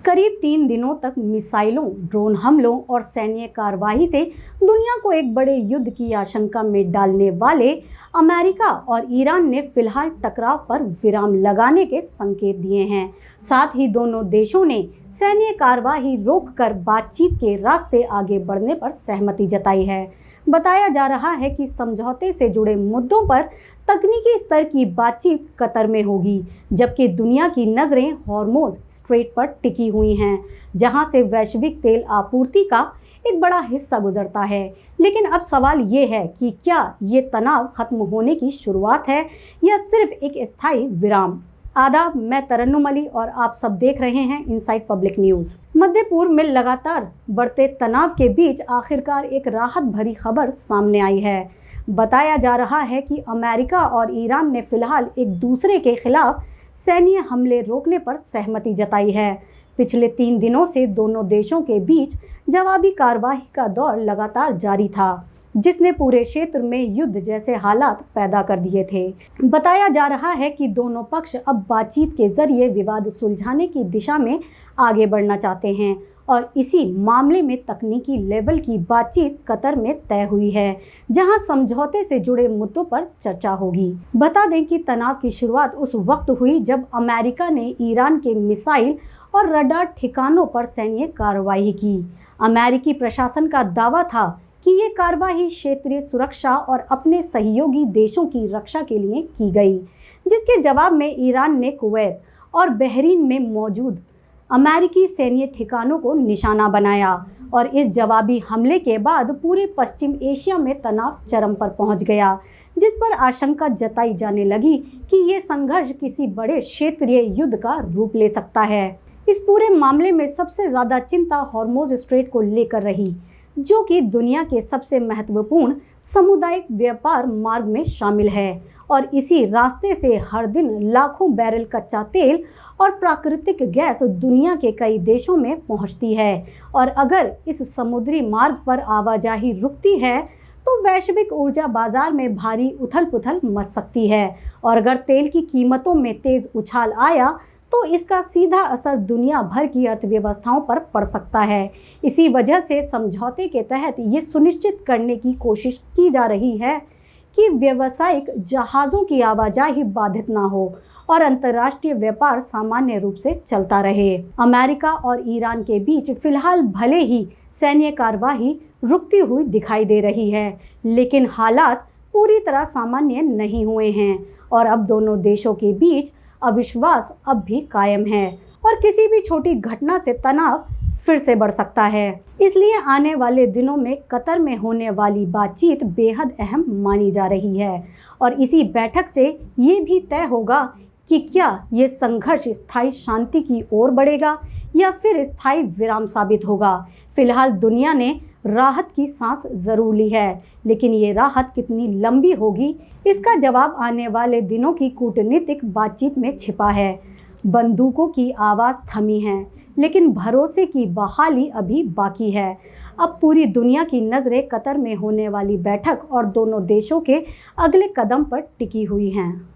करीब 3 दिनों तक मिसाइलों, ड्रोन हमलों और सैन्य कार्रवाई से दुनिया को एक बड़े युद्ध की आशंका में डालने वाले अमेरिका और ईरान ने फिलहाल टकराव पर विराम लगाने के संकेत दिए हैं। साथ ही दोनों देशों ने सैन्य कार्रवाई रोककर बातचीत के रास्ते आगे बढ़ने पर सहमति जताई है। बताया जा रहा है कि समझौते से जुड़े मुद्दों पर तकनीकी स्तर की बातचीत कतर में होगी, जबकि दुनिया की नज़रें हॉर्मुज़ स्ट्रेट पर टिकी हुई हैं, जहां से वैश्विक तेल आपूर्ति का एक बड़ा हिस्सा गुजरता है। लेकिन अब सवाल ये है कि क्या ये तनाव खत्म होने की शुरुआत है या सिर्फ एक स्थायी विराम। आदाब, मैं तरन्नुम अली और आप सब देख रहे हैं इनसाइड पब्लिक न्यूज़। मध्य पूर्व में लगातार बढ़ते तनाव के बीच आखिरकार एक राहत भरी खबर सामने आई है। बताया जा रहा है कि अमेरिका और ईरान ने फिलहाल एक दूसरे के खिलाफ सैन्य हमले रोकने पर सहमति जताई है। पिछले 3 दिनों से दोनों देशों के बीच जवाबी कार्रवाई का दौर लगातार जारी था, जिसने पूरे क्षेत्र में युद्ध जैसे हालात पैदा कर दिए थे। बताया जा रहा है कि दोनों पक्ष अब बातचीत के जरिए विवाद सुलझाने की दिशा में आगे बढ़ना चाहते हैं और इसी मामले में तकनीकी लेवल की बातचीत कतर में तय हुई है, जहां समझौते से जुड़े मुद्दों पर चर्चा होगी। बता दें कि तनाव की शुरुआत उस वक्त हुई जब अमेरिका ने ईरान के मिसाइल और रडार ठिकानों पर सैन्य कार्रवाई की। अमेरिकी प्रशासन का दावा था कि ये कार्रवाई क्षेत्रीय सुरक्षा और अपने सहयोगी देशों की रक्षा के लिए की गई, जिसके जवाब में ईरान ने कुवैत और बहरीन में मौजूद अमेरिकी सैन्य ठिकानों को निशाना बनाया। और इस जवाबी हमले के बाद पूरे पश्चिम एशिया में तनाव चरम पर पहुंच गया, जिस पर आशंका जताई जाने लगी कि ये संघर्ष किसी बड़े क्षेत्रीय युद्ध का रूप ले सकता है। इस पूरे मामले में सबसे ज़्यादा चिंता हॉर्मुज़ स्ट्रेट को लेकर रही, जो कि दुनिया के सबसे महत्वपूर्ण सामुदायिक व्यापार मार्ग में शामिल है और इसी रास्ते से हर दिन लाखों बैरल कच्चा तेल और प्राकृतिक गैस दुनिया के कई देशों में पहुंचती है। और अगर इस समुद्री मार्ग पर आवाजाही रुकती है तो वैश्विक ऊर्जा बाजार में भारी उथल-पुथल मच सकती है और अगर तेल की कीमतों में तेज उछाल आया तो इसका सीधा असर दुनिया भर की अर्थव्यवस्थाओं पर पड़ सकता है। इसी वजह से समझौते के तहत ये सुनिश्चित करने की कोशिश की जा रही है कि व्यावसायिक जहाज़ों की आवाजाही बाधित ना हो और अंतर्राष्ट्रीय व्यापार सामान्य रूप से चलता रहे। अमेरिका और ईरान के बीच फिलहाल भले ही सैन्य कार्रवाई रुकती हुई दिखाई दे रही है, लेकिन हालात पूरी तरह सामान्य नहीं हुए हैं और अब दोनों देशों के बीच अविश्वास अब भी कायम है और किसी भी छोटी घटना से तनाव फिर से बढ़ सकता है। इसलिए आने वाले दिनों में कतर में होने वाली बातचीत बेहद अहम मानी जा रही है और इसी बैठक से ये भी तय होगा कि क्या ये संघर्ष स्थायी शांति की ओर बढ़ेगा या फिर स्थायी विराम साबित होगा। फिलहाल दुनिया ने राहत की सांस जरूर ली है, लेकिन ये राहत कितनी लंबी होगी इसका जवाब आने वाले दिनों की कूटनीतिक बातचीत में छिपा है। बंदूकों की आवाज़ थमी है, लेकिन भरोसे की बहाली अभी बाकी है। अब पूरी दुनिया की नज़रें कतर में होने वाली बैठक और दोनों देशों के अगले कदम पर टिकी हुई हैं।